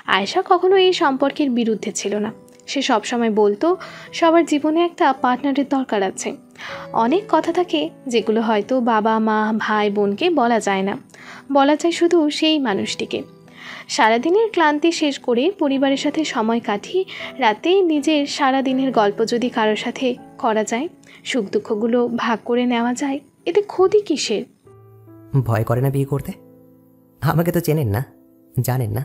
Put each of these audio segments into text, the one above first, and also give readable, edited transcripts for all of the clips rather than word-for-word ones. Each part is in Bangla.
আয়েশা কখনো এই সম্পর্কের বিরুদ্ধে ছিল না। সে সবসময় বলতো সবার জীবনে একটা পার্টনারের দরকার আছে। অনেক কথা থাকে যেগুলো হয়তো বাবা মা ভাই বোনকে বলা যায় না, বলা যায় শুধু সেই মানুষটিকে। সারাদিনের ক্লান্তি শেষ করে পরিবারের সাথে সময় কাটিয়ে রাতে নিজের সারাদিনের গল্প যদি কারোর সাথে করা যায়, সুখ দুঃখগুলো ভাগ করে নেওয়া যায়, এতে ক্ষতি কিসের? ভয় করে না বিয়ে করতে? আমাকে তো চেনেন না, জানেন না।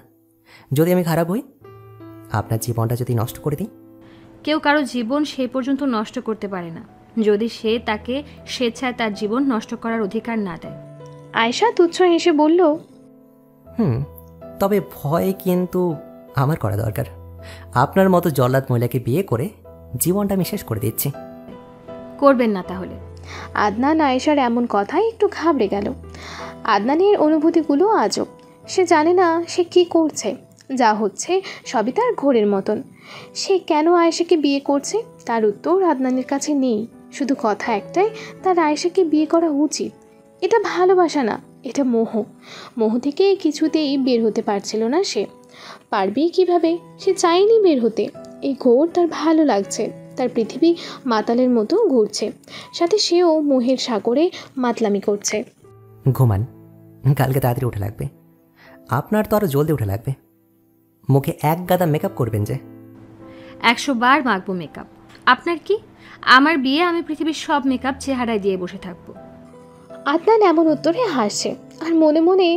যদি আমি খারাপ হই, আপনার জীবনটা যদি নষ্ট করে দিই? কেউ কারো জীবন সে পর্যন্ত নষ্ট করতে পারে না যদি সে তাকে স্বেচ্ছায় তার জীবন নষ্ট করার অধিকার না দেয়। আয়েশা তুচ্ছ হেসে বলল, তবে ভয় কিন্তু আমার করা দরকার। আপনার মতো জল্লাদ মহিলাকে বিয়ে করে জীবনটা আমি শেষ করে দিচ্ছি। করবেন না তাহলে? আদনান আয়েশার এমন কথায় একটু ঘাবড়ে গেল। আদনানের অনুভূতিগুলো আজব। সে জানে না সে কি করছে, যা হচ্ছে সবই তার ঘোরের মতন। সে কেন আয়েশাকে বিয়ে করছে তার উত্তর আদনানের কাছে নেই। শুধু কথা একটাই, তার আয়েশাকে বিয়ে করা উচিত। এটা ভালোবাসা না, এটা মোহ। মোহ থেকে কিছুতেই বের হতে পারছিল না সে। পারবেই কিভাবে? সে চায়নি বের হতে। এই ঘোর তার ভালো লাগছে। তার পৃথিবী মাতালের মতো ঘুরছে, সাথে সেও মোহের সাগরে মাতলামি করছে। ঘুমান, কালকে তাড়াতাড়ি উঠে লাগবে। আপনার তো আরও জলদি উঠে লাগবে। মুখে এক গাদা মেকআপ করবেন যে। 100 বার মাখবো মেকআপ। আপনার কি? আমার বিয়ে, আমি পৃথিবীর সব মেকআপ চেহারায় দিয়ে বসে থাকবো। আদনান এমন উত্তরে হাসছে, আর মনে মনে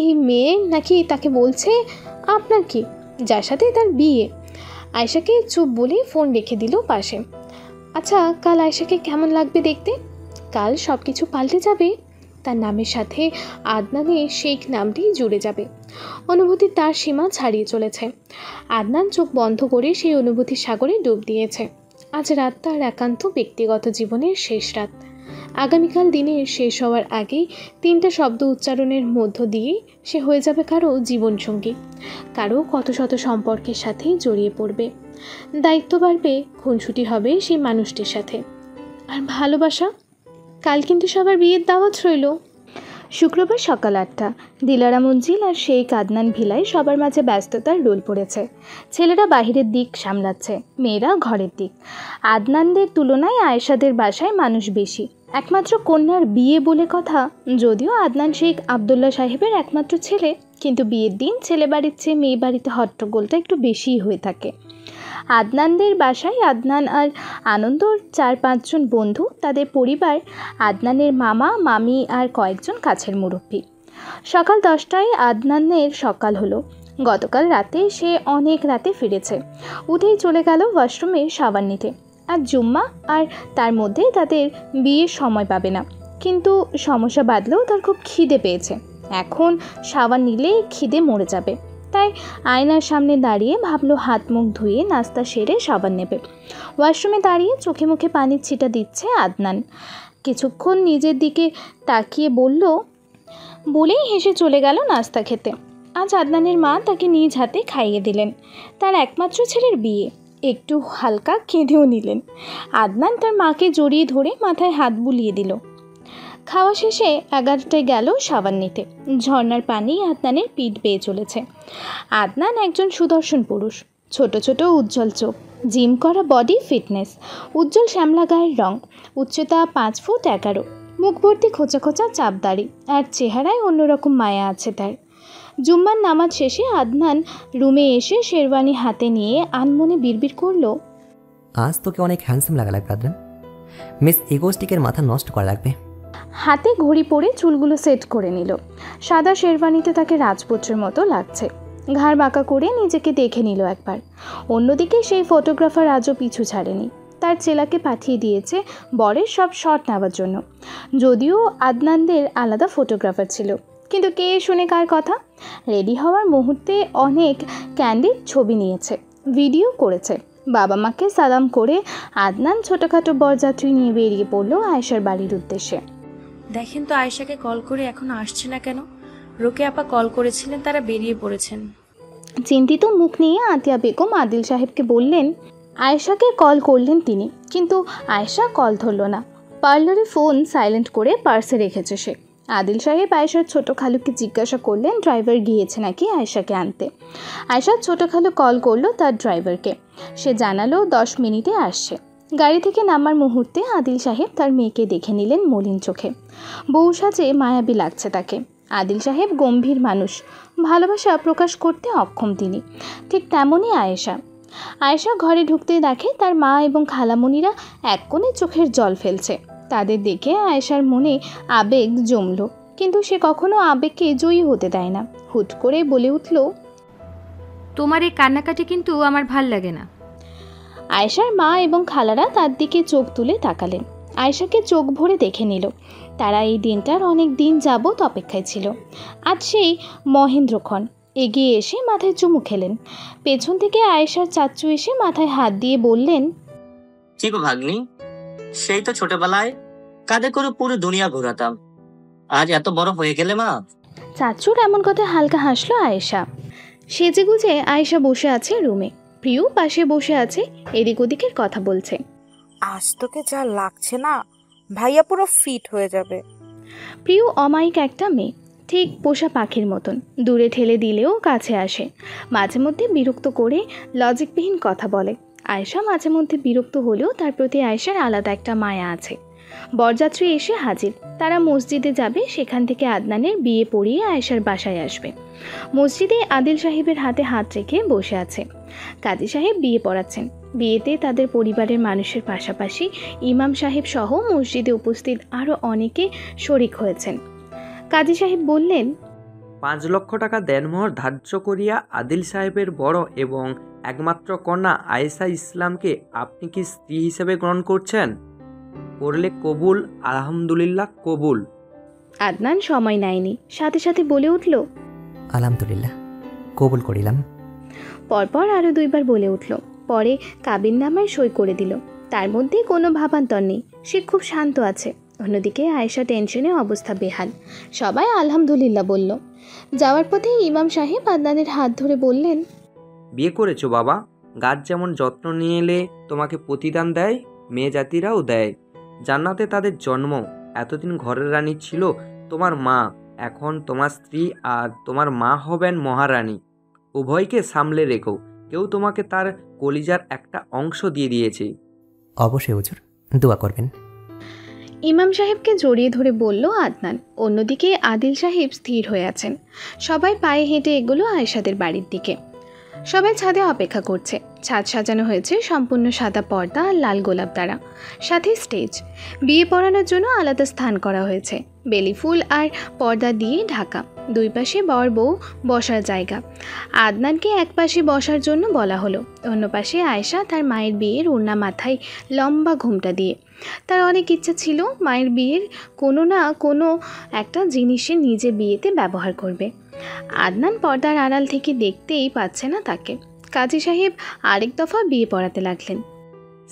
এই মেয়ে নাকি তাকে বলছে আপনার কি, যার সাথে তার বিয়ে। আয়েশাকে চুপ বলে ফোন রেখে দিল পাশে। আচ্ছা, কাল আয়েশাকে কেমন লাগবে দেখতে? কাল সব কিছু পাল্টে যাবে। তার নামের সাথে আদনানের শেখ নামটি জুড়ে যাবে। অনুভূতি তার সীমা ছাড়িয়ে চলেছে। আদনান চোখ বন্ধ করে সেই অনুভূতির সাগরে ডুব দিয়েছে। আজ রাত তার একান্ত ব্যক্তিগত জীবনের শেষ রাত। আগামীকাল দিনের শেষ হওয়ার আগেই 3টা শব্দ উচ্চারণের মধ্য দিয়ে সে হয়ে যাবে কারো জীবনসঙ্গী, কারো কত শত সম্পর্কের সাথেই জড়িয়ে পড়বে। দায়িত্ব বাড়বে, খুনসুটি হবে সেই মানুষটির সাথে। আর ভালোবাসা? কাল কিন্তু সবার বিয়ের দাওয়াত রইল। শুক্রবার সকাল 8টা। দিলারা মঞ্জিল আর শেখ আদনান ভিলায় সবার মাঝে ব্যস্ততার রোল পড়েছে। ছেলেরা বাহিরের দিক সামলাচ্ছে, মেয়েরা ঘরের দিক। আদনানদের তুলনায় আয়েশাদের বাসায় মানুষ বেশি। একমাত্র কন্যার বিয়ে বলে কথা। যদিও আদনান শেখ আবদুল্লাহ সাহেবের একমাত্র ছেলে, কিন্তু বিয়ের দিন ছেলে বাড়ির চেয়ে মেয়ে বাড়িতে হট্টগোলটা একটু বেশিই হয়ে থাকে। আদনানদের বাসায় আদনান আর আনন্দর 4-5 জন বন্ধু, তাদের পরিবার, আদনানের মামা মামি আর কয়েকজন কাছের মুরব্বী। সকাল 10টায় আদনানের সকাল হলো। গতকাল রাতে সে অনেক রাতে ফিরেছে। উঠেই চলে গেল ওয়াশরুমে সাবান নিতে। আর জুম্মা, আর তার মধ্যে তাদের বিয়ের সময় পাবে না। কিন্তু সমস্যা বাদলেও তার খুব খিদে পেয়েছে। এখন সাবান নিলে খিদে মরে যাবে। তাই আয়নার সামনে দাঁড়িয়ে ভাবলো হাত মুখ ধুয়ে নাস্তা সেরে সাবান নেবে। ওয়াশরুমে দাঁড়িয়ে চোখে মুখে পানির ছিটা দিচ্ছে আদনান। কিছুক্ষণ নিজের দিকে তাকিয়ে বলেই হেসে চলে গেল নাস্তা খেতে। আজ আদনানের মা তাকে নিজ হাতে খাইয়ে দিলেন। তার একমাত্র ছেলের বিয়ে। একটু হালকা কেঁদেও নিলেন। আদনান তার মাকে জড়িয়ে ধরে মাথায় হাত বুলিয়ে দিল। খাওয়া শেষে 11টায় গেল সাবান নিতে। ঝর্নার পানি আদনানের পিঠ বেয়ে চলেছে। আদনান একজন সুদর্শন পুরুষ। ছোট ছোট উজ্জ্বল চোখ, জিম করা বডি, ফিটনেস, উজ্জ্বল শ্যামলা গায়ের রং, উচ্চতা 5 ফুট 11, মুখ ভর্তি খোঁচা খোঁচা চাপ দাড়ি, আর চেহারায় অন্যরকম মায়া আছে তার। জুম্মার নামাজ শেষে আদনান রুমে এসে শেরওয়ানি হাতে নিয়ে আনমনে বিড়বিড় করল, আজ তোকে অনেক হ্যান্ডসাম লাগা লাগবে আদনান। মিস ইগোস্টিকের মাথা নষ্ট করা লাগবে। হাতে ঘড়ি পরে চুলগুলো সেট করে নিল। সাদা শেরওয়ানিতে তাকে রাজপুত্রের মতো লাগছে। ঘাড় বাঁকা করে নিজেকে দেখে নিল একবার। অন্যদিকে সেই ফটোগ্রাফার আজও পিছু ছাড়েনি। তার চেলাকে পাঠিয়ে দিয়েছে বরের সব শট নেওয়ার জন্য। যদিও আদনানদের আলাদা ফটোগ্রাফার ছিল, কিন্তু কে শুনে কার কথা। রেডি হওয়ার মুহূর্তে অনেক ক্যান্ডিড ছবি নিয়েছে, ভিডিও করেছে। বাবা মাকে সালাম করে আদনান ছোটোখাটো বরযাত্রী নিয়ে বেরিয়ে পড়ল আয়েশার বাড়ির উদ্দেশ্যে। দেখেন তো আয়েশাকে কল করে এখনো আসছে না কেন? রোকে আপা কল করেছিলেন, তারা বেরিয়ে পড়েছেন। চিন্তিত মুখ নিয়ে আতিয়া বেগম আদিল সাহেবকে বললেন। আয়েশাকে কল করলেন তিনি, কিন্তু আয়েশা কল ধরল না। পার্লারে ফোন সাইলেন্ট করে পার্সে রেখেছে সে। আদিল সাহেব আয়েশার ছোট খালুকে জিজ্ঞাসা করলেন ড্রাইভার গিয়েছে নাকি আয়েশাকে আনতে। আয়েশার ছোট খালু কল করলো তার ড্রাইভারকে। সে জানালো 10 মিনিটে আসছে। গাড়ি থেকে নামার মুহূর্তে আদিল সাহেব তার মেয়েকে দেখে নিলেন মলিন চোখে। বউ সাজে মায়াবী লাগছে তাকে। আদিল সাহেব গম্ভীর মানুষ, ভালোবাসা প্রকাশ করতে অক্ষম তিনি। ঠিক তেমনই আয়েশা। আয়েশা ঘরে ঢুকতে দেখে তার মা এবং খালামণিরা এক কোণে চোখের জল ফেলছে। তাদের দেখে আয়েশার মনে আবেগ জমল, কিন্তু সে কখনো আবেগকে জয়ী হতে দেয় না। হুট করে বলে উঠল, তোমার এই কান্নাকাটি কিন্তু আমার ভাল লাগে না। আয়েশার মা এবং খালারা তার দিকে চোখ তুলে তাকালেন। আয়েশাকে চোখ ভরে দেখে নিল। তারা এই দিনটার অনেক দিন যাবৎ অপেক্ষায় ছিল। আজ সেই মহেন্দ্রক্ষণ। এগিয়ে এসে মাথায় চুমু খেলেন। পেছন থেকে আয়েশার চাচ্চু এসে মাথায় হাত দিয়ে বললেন, কি গো ভাগ্নি, সেই তো ছোটবেলায় কাঁধে করে পুরো দুনিয়া ঘোরাতাম, আজ এত বড় হয়ে গেলে মা। চাচ্চুর এমন কথা হালকা হাসলো আয়েশা। সেজে গুজে আয়েশা বসে আছে রুমে। প্রিয় পাশে বসে আছে, এদিক ওদিকের কথা বলছে। আজ তোকে যা লাগছে না, ভাইয়া পুরো ফিট হয়ে যাবে। প্রিয় অমায়িক একটা মেয়ে, ঠিক পোষা পাখির মতন। দূরে ঠেলে দিলেও কাছে আসে। মাঝে মধ্যে বিরক্ত করে লজিকবিহীন কথা বলে। আয়েশা মাঝে মধ্যে বিরক্ত হলেও তার প্রতি আয়েশার আলাদা একটা মায়া আছে। বরযাত্রী এসে হাজির। তারা মসজিদে যাবে, সেখান থেকে আদনানের বিয়ে পড়িয়ে আয়েশার বাসায় আসবে। মসজিদে আদিল সাহেবের হাতে হাত রেখে বসে আছে। কাজী সাহেব বিয়ে পড়াচ্ছেন। বিয়েতে তাদের পরিবারের মানুষের পাশাপাশি ইমাম সাহেব সহ মসজিদে উপস্থিত আরও অনেকে শরিক হয়েছেন। কাজী সাহেব বললেন, 5 লক্ষ টাকা দেনমোহর ধার্য করিয়া আদিল সাহেবের বড় এবং একমাত্র কন্যা আয়েশা ইসলামকে আপনি কি স্ত্রী হিসেবে গ্রহণ করছেন? করলে কবুল, আলহামদুলিল্লাহ কবুল। আদনান সময় নেয়নি, সাথে সাথে বলে উঠল, আলহামদুলিল্লাহ কবুল করিলাম। পরপর আরও 2 বার বলে উঠল। পরে কাবিননামায় সই করে দিল। তার মধ্যে কোনো ভাবান্তর নেই, সে খুব শান্ত আছে। অন্যদিকে আয়েশা টেনশনে অবস্থা বেহাল। সবাই আলহামদুলিল্লাহ বলল। যাওয়ার পথে ইমাম সাহেব আদনানের হাত ধরে বললেন, বিয়ে করেছো বাবা, গাছ যেমন যত্ন নিয়ে এলে তোমাকে প্রতিদান দেয়, মেয়ে জাতিরাও দেয়। জান্নাতে তাদের জন্ম। এতদিন ঘরের রানী ছিল তোমার মা, এখন তোমার স্ত্রী আর তোমার মা হবেন মহারানী। উভয়কে সামলে রেখো, কেউ তোমাকে তার কলিজার একটা অংশ দিয়ে দিয়েছে। অবশ্যই হুজুর, দোয়া করবেন। ইমাম সাহেবকে জড়িয়ে ধরে বলল আদনান। অন্যদিকে আদিল সাহেব স্থির হয়ে আছেন। সবাই পায়ে হেঁটে এগুলো আয়েশাদের বাড়ির দিকে। সবাই ছাদে অপেক্ষা করছে। ছাদ সাজানো হয়েছে সম্পূর্ণ সাদা পর্দা আর লাল গোলাপ দ্বারা, সাথে স্টেজ। বিয়ে পড়ানোর জন্য আলাদা স্থান করা হয়েছে, বেলি ফুল আর পর্দা দিয়ে ঢাকা। 2 পাশে বর বউ বসার জায়গা। আদনানকে এক পাশে বসার জন্য বলা হলো, অন্য পাশে আয়েশা তার মায়ের বিয়ের ওড়না মাথায় লম্বা ঘোমটা দিয়ে। তার অনেক ইচ্ছা ছিল মায়ের বিয়ের কোনো না কোনো একটা জিনিসে নিজে বিয়েতে ব্যবহার করবে। আদনান পর্দার আড়াল থেকে দেখতেই পাচ্ছে না তাকে। কাজী সাহেব আরেক দফা বিয়ে পড়াতে লাগলেন।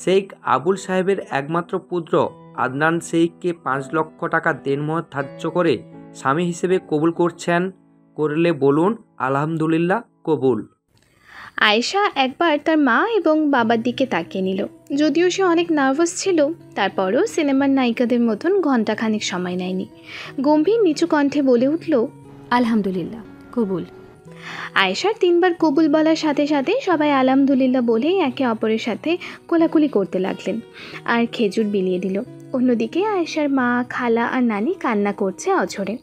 শেখ আবুল সাহেবের একমাত্র পুত্র আদনান শেখকে 5 লক্ষ টাকা দেনমোহর ধার্য করে স্বামী হিসেবে কবুল করছেন। করলে বলুন আলহামদুলিল্লাহ কবুল। আয়েশা একবার তার মা এবং বাবার দিকে তাকিয়ে নিল। যদিও সে অনেক নার্ভাস ছিল, তারপরও সিনেমার নায়িকাদের মতন ঘণ্টাখানিক সময় নেয়নি। গম্ভীর নিচু কণ্ঠে বলে উঠল, আলহামদুলিল্লাহ কবুল। আয়েশার 3 বার কবুল বলার সাথে সাথে সবাই আলহামদুলিল্লাহ বলে একে অপরের সাথে কোলাকুলি করতে লাগলেন আর খেজুর বিলিয়ে দিল। অন্যদিকে আয়েশার মা, খালা আর নানি কান্না করছে অঝরে।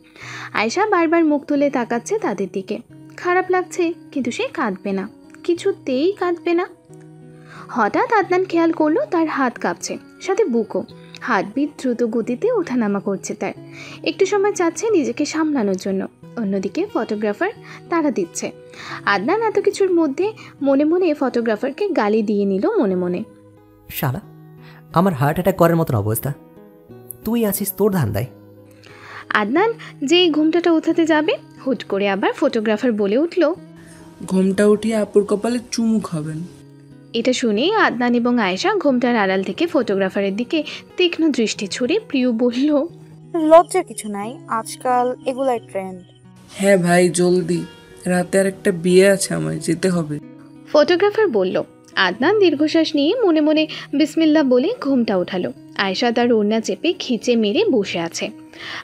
আয়েশা বারবার মুখ তুলে তাকাচ্ছে তাদের দিকে। খারাপ লাগছে, কিন্তু সে কাঁদবে না, কিছুতেই কাঁদবে না। হঠাৎ আদনান খেয়াল করলো তার হাত কাঁপছে, সাথে বুকও। হার্টবিট দ্রুত গতিতে ওঠানামা করছে তার। একটু সময় চাচ্ছে নিজেকে সামলানোর জন্য। অন্যদিকে ফটোগ্রাফার তাড়া দিচ্ছে। আদনান এত কিছুর মধ্যে মনে মনে ফটোগ্রাফারকে গালি দিয়ে নিল মনে মনে। শালা, আমার হার্ট অ্যাটাক করার মতন অবস্থা, তুই আছিস তোর ধান্দায়। আদনান যেই ঘুমটাটা উঠাতে যাবে, হুট করে আবার ফটোগ্রাফার বলে উঠল, ঘুমটা উঠিয়ে আপুর কপালে চুমু খাবেন। এটা শুনেই আদনান এবং আয়েশা ঘুমটার আড়াল থেকে ফটোগ্রাফারের দিকে তীক্ষ্ণ দৃষ্টি ছুড়ে প্রিয় বলল, লজ্জার কিছু নাই, আজকাল এগুলাই ট্রেন্ড। হ্যাঁ ভাই, জলদি, রাতে আর একটা বিয়ে আছে, আমায় যেতে হবে। ফটোগ্রাফার বলল। আদনান দীর্ঘশ্বাস নিয়ে মনে মনে বিসমিল্লাহ বলে ঘুমটা উঠালো। আয়েশা তার ওড়না চেপে খিচে মেরে বসে আছে।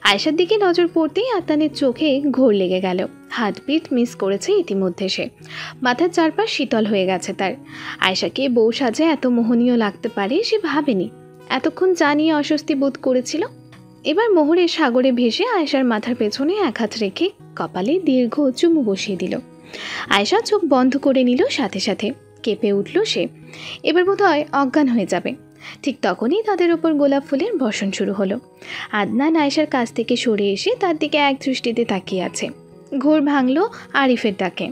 আয়েশার দিকে নজর পড়তেই আদনানের চোখে ঘোর লেগে গেল। হার্টবিট মিস করেছে ইতিমধ্যে সে। মাথার চারপাশ শীতল হয়ে গেছে তার। আয়েশাকে বউ সাজে এত মোহনীয় লাগতে পারে সে ভাবেনি। এতক্ষণ জানিয়ে অস্বস্তি বোধ করেছিল। এবার মোহরের সাগরে ভেসে আয়েশার মাথার পেছনে এক হাত রেখে কপালে দীর্ঘ চুমু বসিয়ে দিল। আয়েশা চোখ বন্ধ করে নিল, সাথে সাথে কেঁপে উঠল সে। এবার বোধহয় অজ্ঞান হয়ে যাবে। ঠিক তখনই তাদের ওপর গোলাপ ফুলের বর্ষণ শুরু হলো। আদনান আয়েশার কাছ থেকে সরে এসে তার দিকে এক দৃষ্টিতে তাকিয়ে আছে। ঘোর ভাঙল আরিফের ডাকে।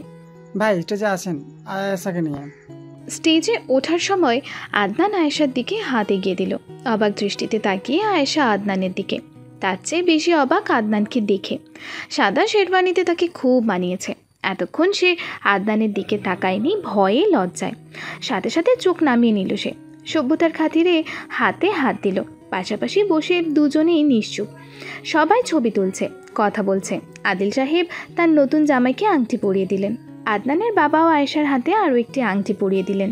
ভাই স্টেজে আসেন, আয়েশাকে নিয়ে। স্টেজে ওঠার সময় আদনান আয়েশার দিকে হাত এগিয়ে দিল। অবাক দৃষ্টিতে তাকিয়ে আয়েশা আদনানের দিকে। তার চেয়ে বেশি অবাক আদনানকে দেখে। সাদা শেরওয়ানিতে তাকে খুব মানিয়েছে। এতক্ষণ সে আদনানের দিকে তাকায়নি, ভয়ে লজ্জায়। সাথে সাথে চোখ নামিয়ে নিল সে। সভ্যতার খাতিরে হাতে হাত দিল। পাশাপাশি বসে দুজনেই নিশ্চুপ। সবাই ছবি তুলছে, কথা বলছে। আদিল সাহেব তার নতুন জামাইকে আংটি পরিয়ে দিলেন। আদনানের বাবাও আয়েশার হাতে আরও একটি আংটি পরিয়ে দিলেন।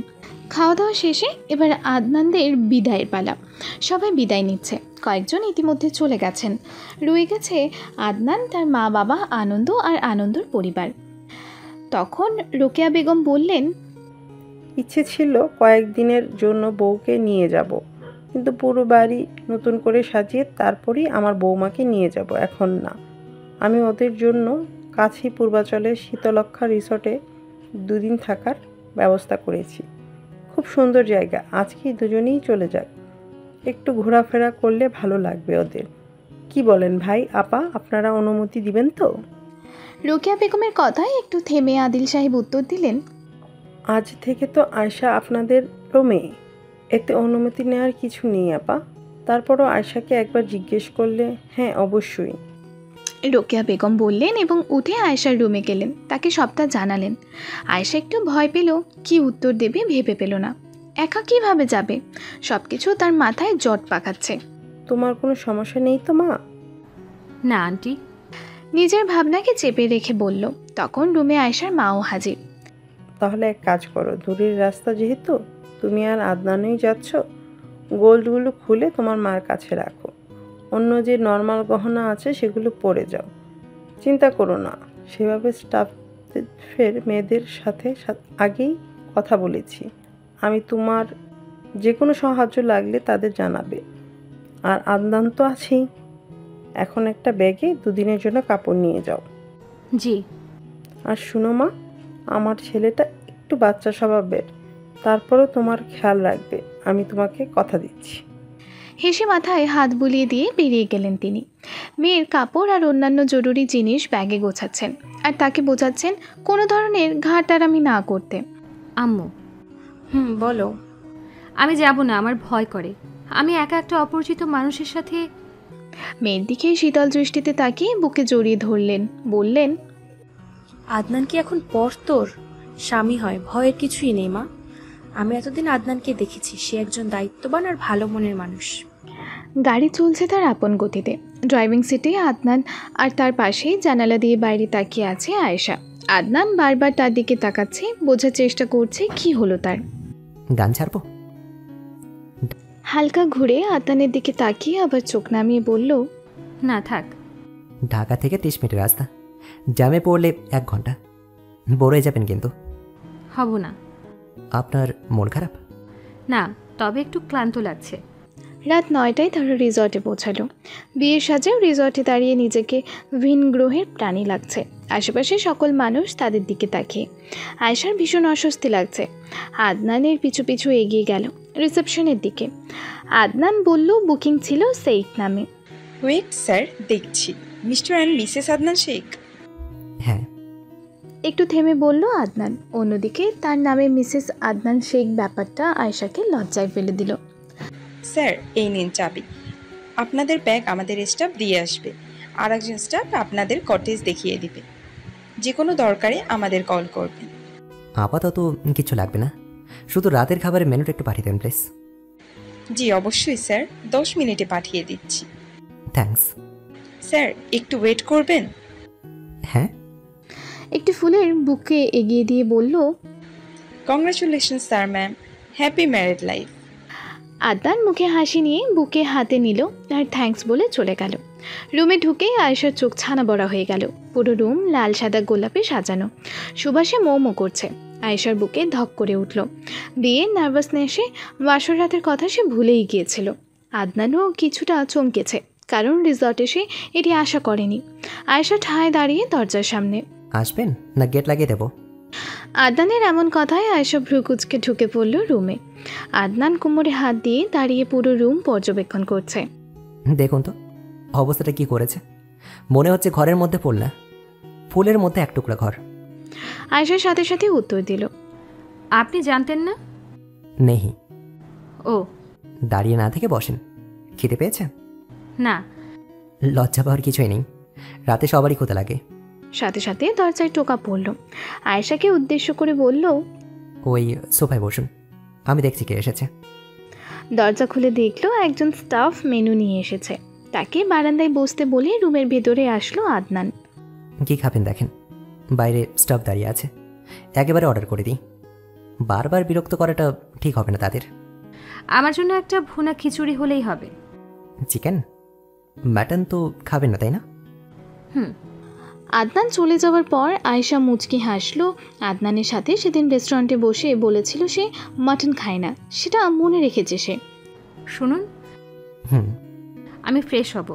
খাওয়া দাওয়া শেষে এবার আদনানদের বিদায়ের পালা। সবাই বিদায় নিচ্ছে। কয়েকজন ইতিমধ্যে চলে গেছেন। রয়ে গেছে আদনান, তার মা বাবা, আনন্দ আর আনন্দর পরিবার। তখন রোকেয়া বেগম বললেন, ইচ্ছে ছিল কয়েকদিনের জন্য বউকে নিয়ে যাব, কিন্তু পুরো বাড়ি নতুন করে সাজিয়ে তারপরেই আমার বৌমাকে নিয়ে যাব। এখন না, আমি ওদের জন্য কাছেই পূর্বাচলের শীতলক্ষা রিসর্টে 2 দিন থাকার ব্যবস্থা করেছি। খুব সুন্দর জায়গা। আজকেই দুজনেই চলে যাক, একটু ঘোরাফেরা করলে ভালো লাগবে ওদের। কি বলেন ভাই, আপা, আপনারা অনুমতি দিবেন তো? রোকেয়া বেগমের কথায় একটু থেমে আদিল সাহেব উত্তর দিলেন, আজ থেকে তো আয়শা আপনাদের মেয়ে, এতে অনুমতি নেওয়ার কিছু নেই আপা। তারপরও আয়শাকে একবার জিজ্ঞেস করলে। হ্যাঁ, অবশ্যই। রোকেয়া বেগম বললেন এবং উঠে আয়েশার রুমে গেলেন। তাকে সবটা জানালেন। আয়েশা একটু ভয় পেল, কি উত্তর দেবে ভেবে পেল না। একা কিভাবে যাবে? সব কিছু তার মাথায় জট পাকাচ্ছে। তোমার কোনো সমস্যা নেই তো মা? না আন্টি। নিজের ভাবনাকে চেপে রেখে বলল। তখন রুমে আয়েশার মাও হাজির। তাহলে এক কাজ করো, দূরের রাস্তা যেহেতু তুমি আর আদনানই যাচ্ছ, গোল্ডগুলো খুলে তোমার মার কাছে রাখো। অন্য যে নর্মাল গহনা আছে সেগুলো পরে যাও। চিন্তা করো না, সেভাবে স্টাফের মেয়েদের সাথে আগেই কথা বলেছি। আমি তোমার যে কোনো সাহায্য লাগলে তাদের জানাবে। আর আদনান তো আছেই। এখন একটা ব্যাগে 2 দিনের জন্য কাপড় নিয়ে যাও। জি। আর শুনো মা, আমার ছেলেটা একটু বাচ্চা স্বভাবের, তারপরও তোমার খেয়াল রাখবে, আমি তোমাকে কথা দিচ্ছি। হেসে মাথায় হাত বুলিয়ে দিয়ে বেরিয়ে গেলেন তিনি। মেয়ের কাপড় আর অন্যান্য জরুরি জিনিস ব্যাগে গোছাচ্ছেন আর তাকে বোঝাচ্ছেন কোনো ধরনের ঘাটারামি না করতে। আম্মু। বলো। আমি যাব না, আমার ভয় করে। আমি একা একটা অপরিচিত মানুষের সাথে। মেয়ের দিকে শীতল দৃষ্টিতে তাকিয়ে বুকে জড়িয়ে ধরলেন, বললেন, আদনান কি এখন পর তোর স্বামী হয়? ভয়ের কিছুই নেই মা। আমি এতদিন আদনানকে দেখেছি, সে একজন দায়িত্ববান আর ভালো মনের মানুষ। গাড়ি চলছে তার আপন গতিতে। ড্রাইভিং সিটে আদনান আর তার পাশেই জানালা দিয়ে বাইরে তাকিয়ে আছে আয়েশা। আদনান বারবার তার দিকে তাকাচ্ছে, বোঝার চেষ্টা করছে কি হলো তার। গান ছাড়বো? হালকা ঘুরে আদনানের দিকে তাকিয়ে আবার চোখ নামিয়ে বলল, না থাক। ঢাকা থেকে 30 মিনিট রাস্তা, জ্যামে পড়লে 1 ঘন্টা। বড় হয়ে যাবেন কিন্তু। হব না। আপনার মন খারাপ? না, তবে একটু ক্লান্ত লাগছে। রাত 9টায় তারা রিসর্টে পৌঁছালো। বিয়ের সাজেও রিসর্টে দাঁড়িয়ে নিজেকে ভিন গ্রহের প্রাণী লাগছে। আশেপাশে সকল মানুষ তাদের দিকে তাকিয়ে। আয়েশার ভীষণ অস্বস্তি লাগছে। আদনানের পিছু পিছু এগিয়ে গেল রিসেপশনের দিকে। আদনান বলল বুকিং ছিল শেখ নামে। ওয়েট স্যার, দেখছি। Mister and Mrs Adnan Sheikh? হ্যাঁ। একটু থেমে বলল আদনান। অন্যদিকে তার নামে মিসেস আদনান শেখ ব্যাপারটা আয়েশাকে লজ্জায় ফেলে দিল। স্যার, এই নিন চাবি। আপনাদের ব্যাগ আমাদের স্টাফ দিয়ে আসবে, আর একজন স্টাফ আপনাদের কটেজ দেখিয়ে দিবে। যে কোনো দরকারে আমাদের কল করবেন। আপাতত কিছু লাগবে না, শুধু রাতের খাবারের মেনুটা একটু পাঠিয়ে দেন প্লিজ। জি অবশ্যই স্যার, 10 মিনিটে পাঠিয়ে দিচ্ছি। থ্যাঙ্কস। স্যার, একটু ওয়েট করবেন? হ্যাঁ। একটি ফুলের বুকে এগিয়ে দিয়ে বলল, congratulation sir ma'am, happy married life. Adnan মুখে হাসি নিয়ে বুকে হাতে নিল আর থ্যাঙ্কস বলে চলে গেল। রুমে ঢুকেই আয়েশার চোখ ছানা বড়া হয়ে গেল। পুরো রুম লাল সাদা গোলাপে সাজানো, সুবাসে মোমো করছে। আয়েশার বুকে ধক করে উঠল। বিয়ের নার্ভাসনেসে বাসর রাতের কথা সে ভুলেই গিয়েছিল। আদনানও কিছুটা চমকেছে, কারণ রিসর্টে সে এটি আশা করেনি। আয়েশা ঠায় দাঁড়িয়ে দরজার সামনে। আসবেন না গেট লাগিয়ে দেবো? আদনানের এমন কথায় আয়েশা ভ্রুকুচকে ঢুকে পড়ল রুমে। আদনান কোমরে হাত দিয়ে দাঁড়িয়ে পুরো রুম পর্যবেক্ষণ করছে। দেখুন তো অবস্থাটা কি করেছে, মনে হচ্ছে ঘরের মধ্যে ফুল না, ফুলের মধ্যে এক টুকরা ঘর। আয়েশার সাথে সাথে উত্তর দিল, আপনি জানতেন না? নেহি। ও, দাঁড়িয়ে না থেকে বসেন। খিদে পেয়েছে? না। লজ্জা পাওয়ার কিছুই নেই, রাতে সবারই ক্ষুধা লাগে। সাথে সাথে দরজায় টোকা পড়ল। আয়েশাকে উদ্দেশ্য করে বলল, ওই সোফায় বসুন, আমি দেখছি কে এসেছে। দরজা খুলে দেখলো একজন স্টাফ মেনু নিয়ে এসেছে। তাকে বারান্দায় বসতে বলে রুমের ভেতরে আসলো আদনান। কি খাবেন দেখেন, বাইরে স্টাফ দাঁড়িয়ে আছে, একেবারে অর্ডার করে দিই। বারবার বিরক্ত করাটা ঠিক হবে না তাদের। আমার জন্য একটা ভুনা খিচুড়ি হলেই হবে। চিকেন মাটন তো খাবেন না তাই না? আদনান চলে যাওয়ার পর আয়েশা মুচকি হাসলো। আদনানের সাথে সেদিন রেস্টুরেন্টে বসে বলেছিল সে মাটন খায় না, সেটা মনে রেখেছে সে। শুনুন, আমি ফ্রেশ হব।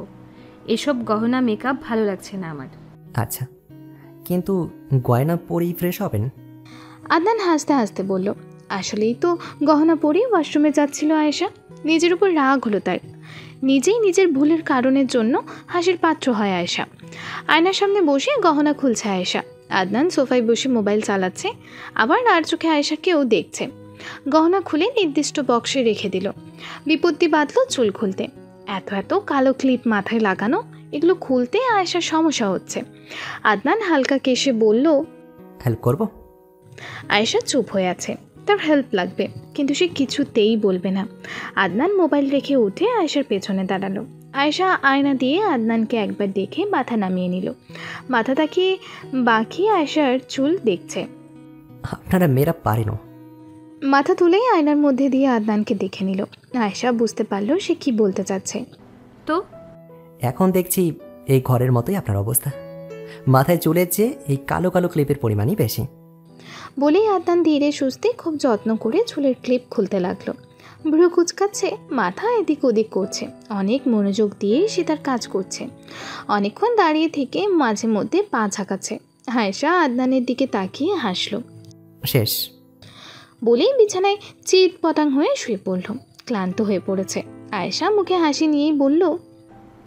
এসব গহনা মেকআপ ভালো লাগছে না আমার। আচ্ছা, কিন্তু গয়না পরেই ফ্রেশ হবেন? আদনান হাসতে হাসতে বলল, আসলেই তো গহনা পরেই ওয়াশরুমে যাচ্ছিল আয়েশা। নিজের উপর রাগ হলো তার। নিজেই নিজের ভুলের কারণের জন্য হাসির পাত্র হয় আয়েশা। আয়নার সামনে বসে গহনা খুলছে আয়েশা। আদনান সোফায় বসে মোবাইল চালাচ্ছে, আবার আর চোখে আয়েশাকেও দেখছে। গহনা খুলে নির্দিষ্ট বক্সে রেখে দিল। বিপত্তি বাঁধল চুল খুলতে। এত এত কালো ক্লিপ মাথায় লাগানো, এগুলো খুলতে আয়েশার সমস্যা হচ্ছে। আদনান হালকা কেশে বলল, হেল্প করব? আয়েশা চুপ হয়ে আছে, তার হেল্প লাগবে, কিন্তু সে কিছুতেই বলবে না। আদনান মোবাইল রেখে উঠে আয়েশার পেছনে দাঁড়ালো। আয়েশা আয়না দিয়ে আদনানকে একবার দেখে মাথা নামিয়ে নিল। মাথা তাকিয়ে বাকি আয়েশার চুল দেখছে। আপনারা মেয়েরা পারেন। মাথা তুলেই আয়নার মধ্যে দিয়ে আদনানকে দেখে নিল। আয়েশা বুঝতে পারল সে কি বলতে চাচ্ছে। তো এখন দেখছি এই ঘরের মতোই আপনার অবস্থা, মাথায় চুলের চেয়ে এই কালো কালো ক্লিপের পরিমাণই বেশি। বলেই আদনান ধীরে সুস্থে খুব যত্ন করে চুলের ক্লিপ খুলতে লাগলো। ভ্রু কুচকাচ্ছে, মাথা এদিক ওদিক করছে, অনেক মনোযোগ দিয়ে সে তার কাজ করছে। অনেকক্ষণ দাঁড়িয়ে থেকে মাঝে মধ্যে পা ঝাঁকাচ্ছে। আয়েশা আদনানের দিকে তাকিয়ে হাসলো। শেষ বলেই বিছানায় চিৎ পটাং হয়ে শুয়ে পড়ল। ক্লান্ত হয়ে পড়েছে। আয়েশা মুখে হাসি নিয়েই বলল,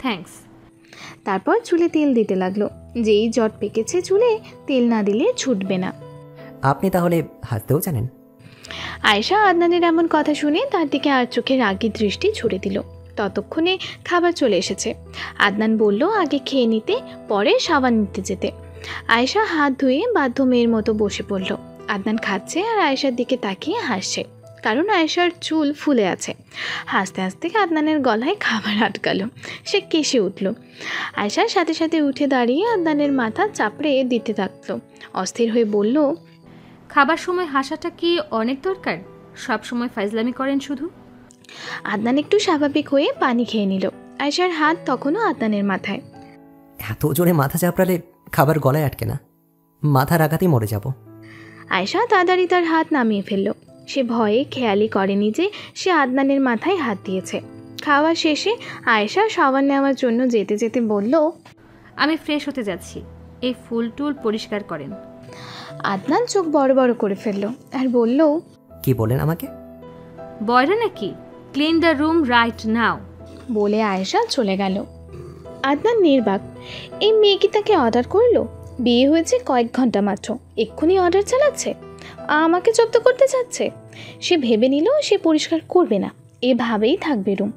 থ্যাঙ্কস। তারপর চুলে তেল দিতে লাগলো। যেই জট পেকেছে চুলে, তেল না দিলে ছুটবে না। আপনি তাহলে হাসতেও জানেন? আয়েশা আদনানের এমন কথা শুনে তার দিকে আর চোখে রাগী দৃষ্টি ছুড়ে দিল। ততক্ষণে খাবার চলে এসেছে। আদনান বলল আগে খেয়ে নিতে, পরে সাবান নিতে যেতে। আয়েশা হাত ধুয়ে বাধ্য মেয়ের মতো বসে পড়ল। আদনান খাচ্ছে আর আয়েশার দিকে তাকিয়ে হাসছে, কারণ আয়েশার চুল ফুলে আছে। হাসতে হাসতে আদনানের গলায় খাবার আটকালো। সে কেসে উঠল। আয়েশার সাথে সাথে উঠে দাঁড়িয়ে আদনানের মাথা চাপড়ে দিতে থাকলো। অস্থির হয়ে বলল, খাবার সময় হাসাটা কি অনেক দরকার? সব সময় ফাইজলামি করেন শুধু। আদনান একটু স্বাভাবিক হয়ে পানি খেয়ে নিল। আয়েশার হাত তখনও আদনানের মাথায়। এত জোরে মাথা চাপড়ালে খাবার গলায় আটকে না, মাথার আঘাতেই মরে যাব। আয়েশা তাড়াতাড়ি তার হাত নামিয়ে ফেলল। সে ভয়ে খেয়ালই করেনি যে সে আদনানের মাথায় হাত দিয়েছে। খাওয়া শেষে আয়েশা সাবান নেওয়ার জন্য যেতে যেতে বলল, আমি ফ্রেশ হতে যাচ্ছি, এই ফুল টুল পরিষ্কার করেন। আদনান চোখ বড় বড় করে ফেলল আর বলল, কি বলেন আমাকে? বয়রা নাকি? Clean the room right now. বলে আয়েশা চলে গেল। আদনান নির্বাক, এই মেয়ে কি তাকে অর্ডার করলো? বিয়ে হয়েছে কয়েক ঘন্টা মাত্র, এক্ষুনি অর্ডার চালাচ্ছে, আমাকে জব্দ করতে চাচ্ছে। সে ভেবে নিল সে পরিষ্কার করবে না, এভাবেই থাকবে রুম।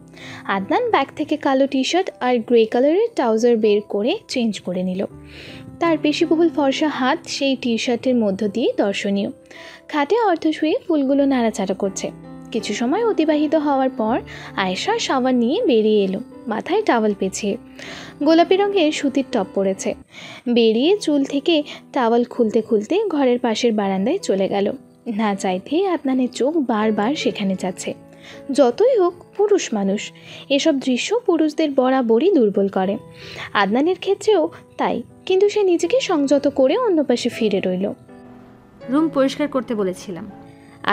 আদনান ব্যাগ থেকে কালো টি শার্ট আর গ্রে কালারের ট্রাউজার বের করে চেঞ্জ করে নিল। তার পেশিবহুল ফর্সা হাত সেই টি শার্টের মধ্য দিয়ে দর্শনীয়। খাটে অর্ধ শুয়ে ফুলগুলো নাড়াচাড়া করছে। কিছু সময় অতিবাহিত হওয়ার পর আয়েশা সাবান নিয়ে বেরিয়ে এলো, মাথায় টাওয়াল পেঁচিয়ে। গোলাপি রঙের সুতির টপ পরেছে। বেরিয়ে চুল থেকে টাওয়াল খুলতে খুলতে ঘরের পাশের বারান্দায় চলে গেল। না চাইতেই আদনানের চোখ বারবার সেখানে যাচ্ছে। যতই হোক পুরুষ মানুষ, এসব দৃশ্য পুরুষদের বরাবরই দুর্বল করে। আদনানের ক্ষেত্রেও তাই, কিন্তু সে নিজেকে সংযত করে অন্য পাশে ফিরে রইল। রুম পরিষ্কার করতে বলেছিলাম।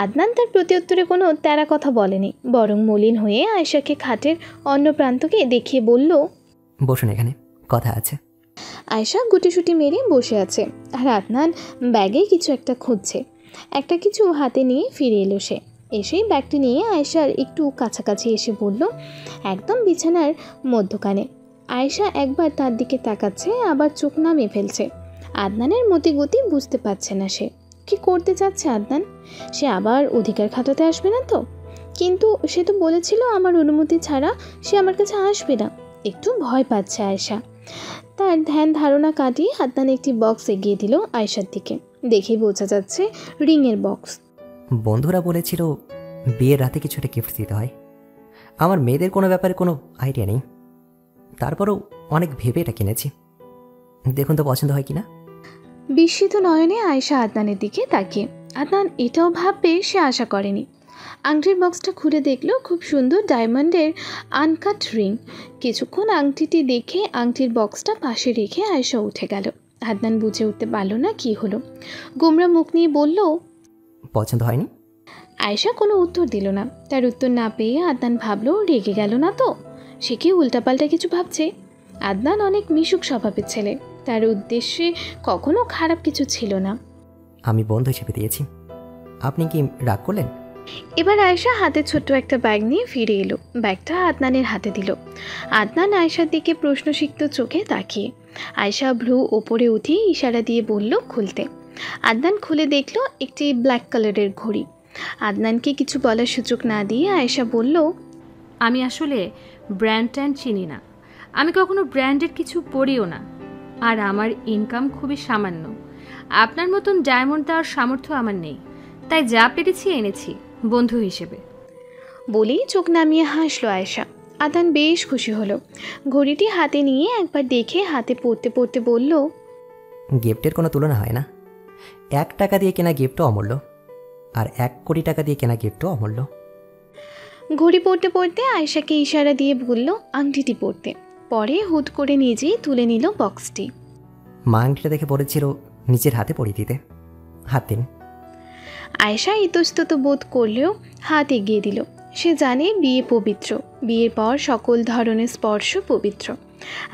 আদনান তার প্রত্যুত্তরে কোনো তেরা কথা বলেনি, বরং মলিন হয়ে আয়েশাকে খাটের অন্য প্রান্তকে দেখিয়ে বলল, বসুন, এখানে কথা আছে। আয়েশা গুটিসুটি মেরে বসে আছে, আর আদনান ব্যাগে কিছু একটা খুঁজছে। একটা কিছু হাতে নিয়ে ফিরে এলো সে। এসেই ব্যাগটি নিয়ে আয়েশার একটু কাছাকাছি এসে বলল, একদম বিছানার মধ্যখানে। আয়েশা একবার তার দিকে তাকাচ্ছে, আবার চোখ নামিয়ে ফেলছে। আদনানের মতিগতি বুঝতে পারছে না সে। কি করতে চাচ্ছে আদনান? সে আবার অধিকার খাটাতে আসবে না তো? কিন্তু সে তো বলেছিল আমার অনুমতি ছাড়া সে আমার কাছে আসবে না। একটু ভয় পাচ্ছে আয়েশা। তার ধ্যান ধারণা কাটিয়ে আদনান একটি বক্স এগিয়ে দিল আয়েশার দিকে। দেখেই বোঝা যাচ্ছে রিংয়ের বক্স। বন্ধুরা বলেছিল বিয়ের রাতে কিছু একটা গিফট দিতে হয়। আমার মেয়েদের কোনো ব্যাপারে কোনো আইডিয়া নেই, তারপরও অনেক ভেবে এটা কিনেছি। দেখুন তো পছন্দ হয় কিনা। বিস্মিত নয়নে আয়েশা আদনানের দিকে তাকিয়ে। আদনান এটাও ভাববে সে আশা করেনি। আংটির বক্সটা খুলে দেখলো খুব সুন্দর ডায়মন্ডের আনকাট রিং। কিছুক্ষণ আংটিটি দেখে আংটির বক্সটা পাশে রেখে আয়েশা উঠে গেল। আদনান বুঝে উঠতে পারল না কি হলো। গোমরা মুখ নিয়ে বলল, পছন্দ হয়নি। আয়েশা কোনো উত্তর দিল না। তার উত্তর না পেয়ে আদনান ভাবলো রেগে গেল না তো, সে কি উল্টাপাল্টা কিছু ভাবছে। আদনান অনেক মিশুক স্বভাবের ছেলে, তার উদ্দেশ্যে কখনো খারাপ কিছু ছিল না। আমি বন্ধু হিসেবে দিয়েছি, আপনি কি রাগ করলেন? এবার আয়েশা হাতে ছোট্ট একটা ব্যাগ নিয়ে ফিরে এলো। ব্যাগটা আদনানের হাতে দিল। আদনান আয়েশার দিকে প্রশ্নসিক্ত চোখে তাকিয়ে। আয়েশা ভ্রু ওপরে উঠিয়ে ইশারা দিয়ে বলল খুলতে। আদনান খুলে দেখল একটি ব্ল্যাক কালারের ঘড়ি। আদনানকে কিছু বলার সুযোগ না দিয়ে আয়েশা বলল, আমি আসলে ব্র্যান্ড ট্যান্ড চিনি না, আমি কখনো ব্র্যান্ডের কিছু পরিও না, আর আমার ইনকাম খুবই সামান্য। আপনার মতন ডায়মন্ড দেওয়ার সামর্থ্য আমার নেই, তাই যা পেরেছি এনেছি বন্ধু হিসেবে। বলেই চোখ নামিয়ে হাসলো আয়েশা। আদনান বেশ খুশি হলো। ঘড়িটি হাতে নিয়ে একবার দেখে হাতে পড়তে পড়তে বলল, গিফটের কোনো তুলনা হয় না। 1 টাকা দিয়ে কেনা গিফটও অমূল্য, আর 1 কোটি টাকা দিয়ে কেনা গিফটও অমূল্য। ঘড়ি পড়তে পড়তে আয়েশাকে ইশারা দিয়ে বলল আংটিটি পড়তে। পরে হুট করে নিজেই তুলে নিল বক্সটি। মা আংটিটা দেখে বলেছিল নিজের হাতে পরিয়ে দিতে, হাত দিন। আয়েশা ইতস্তত বোধ করলেও হাত এগিয়ে দিল। সে জানে বিয়ে পবিত্র, বিয়ের পর সকল ধরনের স্পর্শ পবিত্র।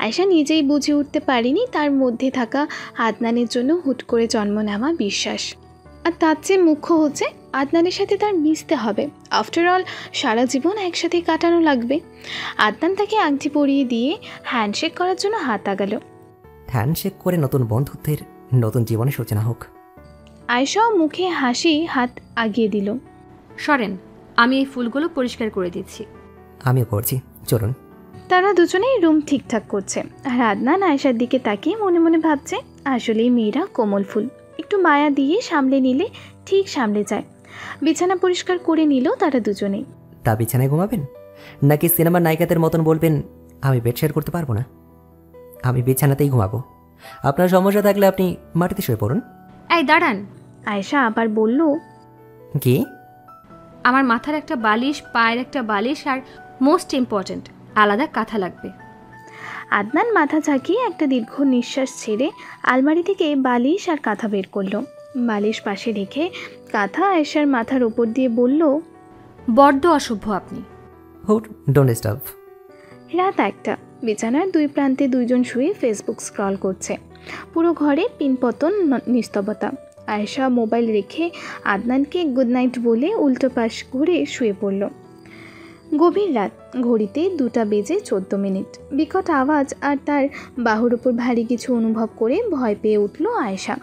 আয়েশা নিজেই বুঝে উঠতে পারেনি তার মধ্যে থাকা আদনানের জন্য হুট করে জন্ম নেওয়া বিশ্বাস। আর তার চেয়ে মুখ্য হচ্ছে আদনানের সাথে তার মিশতে হবে। আফটার অল সারা জীবন একসাথে কাটানো লাগবে। আদনান তাকে আংটি পরিয়ে দিয়ে হ্যান্ডশেক করার জন্য হাত আগালো। হ্যান্ডশেক করে নতুন বন্ধুত্বের নতুন জীবনের সূচনা হোক। আয়েশাও মুখে হাসি হাত আগিয়ে দিল। সরেন, আমি এই ফুলগুলো পরিষ্কার করে দিচ্ছি। আমিও করছি, চলুন। তারা দুজনেই রুম ঠিকঠাক করছে, আর আদনান আয়েশার দিকে তাকিয়ে মনে মনে ভাবছে আসলেই মেয়েরা কোমল ফুল, একটু মায়া দিয়ে সামলে নিলে ঠিক সামলে যায়। বিছানা পরিষ্কার করে নিল তারা দুজনেই। তা বিছানায় ঘুমাবেন, নাকি সিনেমার নায়িকাদের মতন বলবেন আমি বেড শেয়ার করতে পারবো না, আমি বিছানাতেই ঘুমাবো? আপনার সমস্যা থাকলে আপনি মাটিতে শুয়ে পড়ুন। এই দাঁড়ান। আয়েশা আবার বলল, কি? আমার মাথার একটা বালিশ, পায়ের একটা বালিশ, আর মোস্ট ইম্পর্ট্যান্ট আলাদা কাঁথা লাগবে। আদনান মাথা ঝাঁকিয়ে একটা দীর্ঘ নিঃশ্বাস ছেড়ে আলমারি থেকে বালিশ আর কাঁথা বের করলো। বালিশ পাশে রেখে কাঁথা আয়েশার মাথার উপর দিয়ে বলল, বড্ড অসভ্য আপনি। হুট, ডোন্ট ডিস্টার্ব। রাত 1টা। বিছানার দুই প্রান্তে দুইজন শুয়ে ফেসবুক স্ক্রল করছে। পুরো ঘরে পিনপতন নিস্তবতা। আয়েশা মোবাইল রেখে আদনানকে গুড নাইট বলে উল্টো পাশ ঘুরে শুয়ে পড়ল। গভীর রাত, ঘড়িতে 2:14 বিকট আওয়াজ আর তার বাহুর উপর ভারী কিছু অনুভব করে ভয় পেয়ে উঠল আয়েশা।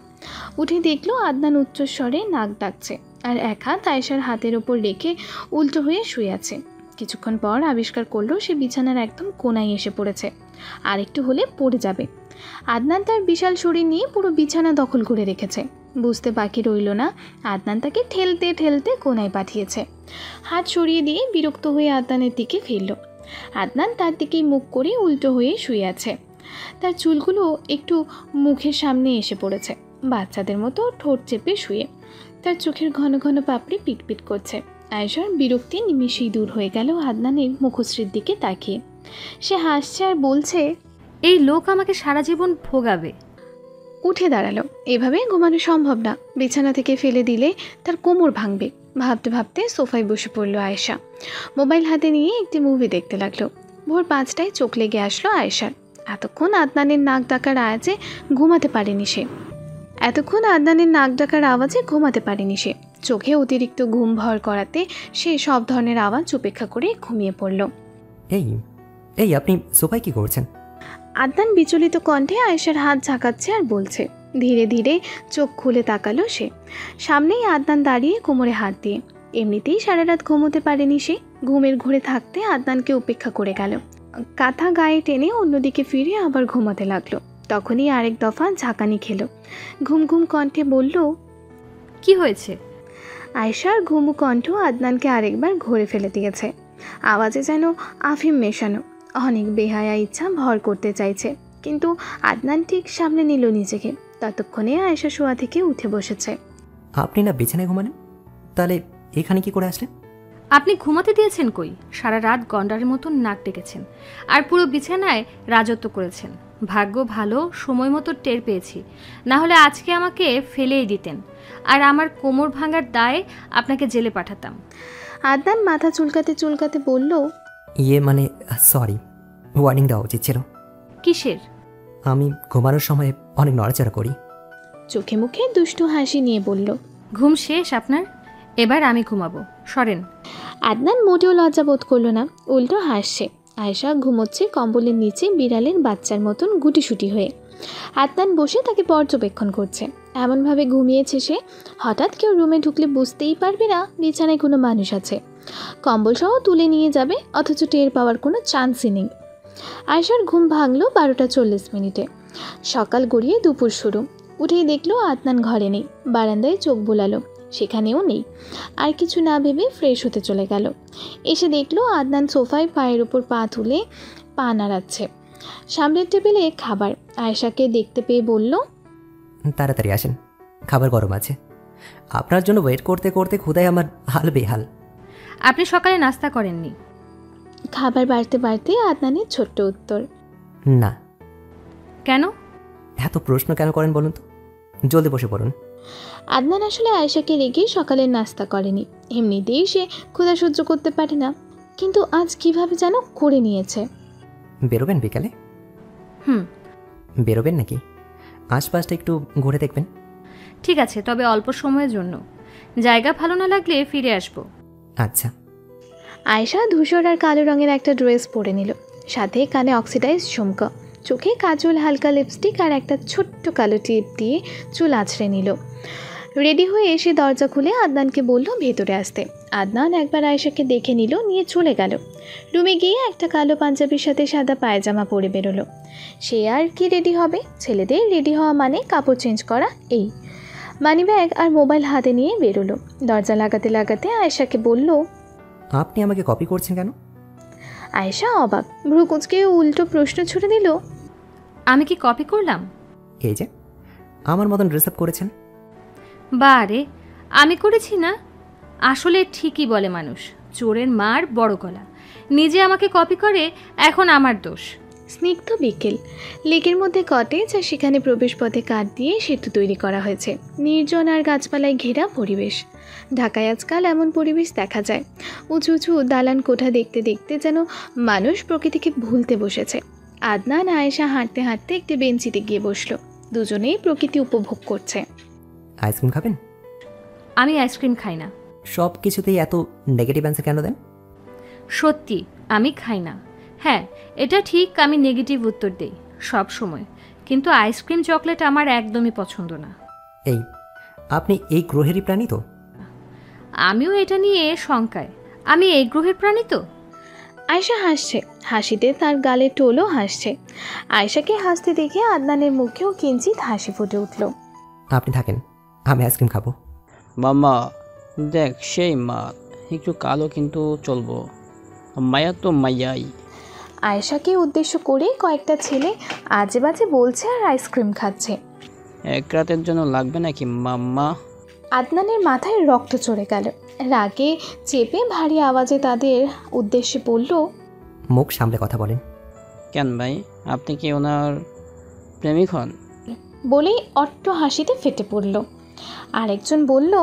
উঠে দেখল আদনান উচ্চস্বরে নাক ডাকছে, আর এক হাত আয়েশার হাতের ওপর রেখে উল্টো হয়ে শুয়ে আছে। কিছুক্ষণ পর আবিষ্কার করলো সে বিছানার একদম কোনায় এসে পড়েছে, আর একটু হলে পড়ে যাবে। আদনান তার বিশাল শরীর নিয়ে পুরো বিছানা দখল করে রেখেছে। বুঝতে বাকি রইল না আদনান তাকে ঠেলতে ঠেলতে কোনায় পাঠিয়েছে। হাত সরিয়ে দিয়ে বিরক্ত হয়ে আদনানের দিকে ফিরল। আদনান তার দিকেই মুখ করে উল্টো হয়ে শুয়ে আছে। তার চুলগুলো একটু মুখের সামনে এসে পড়েছে, বাচ্চাদের মতো ঠোঁট চেপে শুয়ে। তার চোখের ঘন ঘন পাপড়ি পিটপিট করছে। আয়েশার বিরক্তি নিমিষেই দূর হয়ে গেল আদনানের মুখশ্রীর দিকে তাকিয়ে। সে হাসছে আর বলছে, এই লোক আমাকে সারা জীবন ভোগাবে। উঠে দাঁড়ালো। এভাবে ঘুমানো সম্ভব না, বিছানা থেকে ফেলে দিলে তার কোমর ভাঙবে। ভাবতে ভাবতে সোফায় বসে পড়লো আয়েশা। মোবাইল হাতে নিয়ে একটি মুভি দেখতে লাগলো। ভোর 5টায় চোখ লেগে আসলো আয়েশার। এতক্ষণ আদনানের নাক ডাকার আওয়াজে ঘুমাতে পারেনি সে। চোখে অতিরিক্ত ঘুম ভর করাতে সে সব ধরনের আওয়াজ উপেক্ষা করে ঘুমিয়ে পড়ল। এই এই আপনি সোফায় কি করছেন? আদনান বিচলিত কণ্ঠে আয়েশার হাত ঝাঁকাচ্ছে আর বলছে। ধীরে ধীরে চোখ খুলে তাকালো সে। সামনেই আদনান দাঁড়িয়ে কোমরে হাত দিয়ে। এমনিতেই সারা রাত ঘুমোতে পারেনি সে। ঘুমের ঘুরে থাকতে আদনানকে উপেক্ষা করে গেল। কাঁথা গায়ে টেনে অন্যদিকে ফিরে আবার ঘুমাতে লাগলো। তখনই আরেক দফা ঝাঁকানি খেলো। ঘুম ঘুম কণ্ঠে বলল, কি হয়েছে? আয়েশার ঘুমু কণ্ঠ আদনানকে আরেকবার ঘুরে ফেলে দিয়েছে। আওয়াজে যেন আফিম মেশানো। অনেক বেহায়া ইচ্ছা ভর করতে চাইছে, কিন্তু আদনান ঠিক সামনে নিল নিজেকে। ততক্ষণে আয়েশা শোয়া থেকে উঠে বসেছে। আপনি না বিছানায় ঘুমানেন, তাহলে এখানে কি করে আসলেন? আপনি ঘুমাতে দিয়েছেন কই? সারা রাত গন্ডারের মতন নাক ডেকেছেন আর পুরো বিছানায় রাজত্ব করেছেন। ভাগ্য ভালো সময় মতো টের পেয়েছি, না হলে আজকে আমাকে ফেলেই দিতেন আর আমার কোমর ভাঙার দায়ে আপনাকে জেলে পাঠাতাম। আদনান মাথা চুলকাতে চুলকাতে বলল, মানে সরি, ওয়ার্নিং দেওয়া উচিত ছিল। কিসের? আমি ঘুমানোর সময় অনেক নড়াচড়া করি। চোখে মুখে দুষ্টু হাসি নিয়ে বলল, ঘুম শেষ আপনার? এবার আমি ঘুমাবো, সরেন। আদনান মোটেও লজ্জা বোধ করলো না, উল্টো হাসছে। আয়েশা ঘুমোচ্ছে কম্বলের নিচে বিড়ালের বাচ্চার মতন গুটিসুটি হয়ে। আদনান বসে তাকে পর্যবেক্ষণ করছে। এমনভাবে ঘুমিয়েছে সে, হঠাৎ কেউ রুমে ঢুকলে বুঝতেই পারবে না বিছানায় কোনো মানুষ আছে। কম্বল সহ তুলে নিয়ে যাবে, অথচ টের পাওয়ার কোনো চান্সই নেই। আয়েশার ঘুম ভাঙলো 12:40। সকাল গড়িয়ে দুপুর শুরু। উঠেই দেখলো আদনান ঘরে নেই। বারান্দায় চোখ বোলালো, সেখানেও নেই। আর কিছু না ভেবে ফ্রেশ হতে চলে গেল। এসে দেখলো আদনান সোফায় পায়ের ওপর পা তুলে পা নাড়াচ্ছে। সামনের টেবিলে খাবার। আয়েশাকে দেখতে পেয়ে বলল, তাড়াতাড়ি আসেন, খাবার গরম আছে। আপনার জন্য ওয়েট করতে করতে ক্ষুধায় আমার হাল বেহাল। আপনি সকালে নাস্তা করেননি? খাবার বাড়তে বাড়তে আদনানের ছোট্ট উত্তর, না। কেন? এত প্রশ্ন কেন করেন বলুন তো? জলদি বসে পড়ুন। আদনান আসলে আয়েশাকে রেগে সকালের নাস্তা করেনি। এমনিতেই সে ক্ষুধা সহ্য করতে পারে না, কিন্তু আজ কিভাবে যেন করে নিয়েছে। বেরোবেন বিকালে? বেরোবেন নাকি? আশপাশটা একটু ঘুরে দেখবেন। ঠিক আছে, তবে অল্প সময়ের জন্য। জায়গা ভালো না লাগলে ফিরে আসবো। আচ্ছা। আয়েশা ধূসর আর কালো রঙের একটা ড্রেস পরে নিল, সাথে কানে অক্সিডাইজ ঝুমকা, চোখে কাজল, হালকা লিপস্টিক আর একটা ছোট্ট কালো টিপ দিয়ে চুল আছড়ে নিল। রেডি হয়ে এসে দরজা খুলে আদনানকে বলল ভেতরে আসতে। আদনান একবার আয়েশাকে দেখে নিল, নিয়ে চলে গেল। রুমে গিয়ে একটা কালো পাঞ্জাবির সাথে সাদা পায়জামা পরে বেরোলো। সে আর কি রেডি হবে? ছেলেদের রেডি হওয়া মানে কাপড় চেঞ্জ করা। এই মানিব্যাগ আর মোবাইল হাতে নিয়ে বেরোলো। দরজা লাগাতে লাগাতে আয়েশাকে বলল, আপনি আমাকে কপি করছেন কেন? আয়েশা অবাক, ভ্রু কুঁচকে উল্টো প্রশ্ন ছুড়ে দিল, আমি কি কপি করলাম? এই যে আমার মতন ড্রেস আপ করেছেন। বারে, আমি করেছি না? আসলে ঠিকই বলে মানুষ, চোরের মার বড় গলা। নিজে আমাকে কপি করে, এখন আমার দোষ। স্নিগ্ধ বিকেল, লেকের মধ্যে কটেজ আর সেখানে প্রবেশপথে কাঠ দিয়ে সেতু তৈরি করা হয়েছে। নির্জন আর গাছপালায় ঘেরা পরিবেশ। ঢাকায় আজকাল এমন পরিবেশ দেখা যায়। উঁচু উঁচু দালান কোঠা দেখতে দেখতে যেন মানুষ প্রকৃতিকে ভুলতে বসেছে। আদনান আয়েশা হাঁটতে হাঁটতে একটি বেঞ্চিতে গিয়ে বসলো। দুজনেই প্রকৃতি উপভোগ করছে। আইসক্রিম খাবেন? আমি আইসক্রিম খাই না। সব কিছুতেই এত নেগেটিভ অ্যান্সার কেন দেন? সত্যি আমি খাই না। হ্যাঁ, এটা ঠিক, আমি নেগেটিভ উত্তর দেই সব সময়, কিন্তু আইসক্রিম চকলেট আমার একদমই পছন্দ না। এই আপনি এই গ্রহেরই প্রাণী তো? আমিও এটা নিয়ে শঙ্কায়, আমি এই গ্রহের প্রাণী তো? আয়েশা হাসছে, হাসিতে তার গালে টোলও হাসছে। আয়েশাকে হাসতে দেখে আদনানের মুখেও কিঞ্চিত হাসি ফুটে উঠল। আপনি থাকেন, আমি আইসক্রিম খাবো। মামা দেখ, সেই মাত, একটু কালো কিন্তু চলবো, মায়া তো মায়াই। আয়েশাকে উদ্দেশ্য করে কয়েকটা ছেলে আজে বাজে বলছে আর আইসক্রিম খাচ্ছে। এক রাতের জন্য লাগবে নাকি মাম্মা? আদনানের মাথায় রক্ত চড়ে গেল। রাগে চেপে ভারী আওয়াজে তাদের উদ্দেশ্যে বলল, মুখ সামলে কথা বলেন। কেন ভাই, আপনি কি ওনার প্রেমিক হন? বলেই অট্ট হাসিতে ফেটে পড়ল। আরেকজন বলল,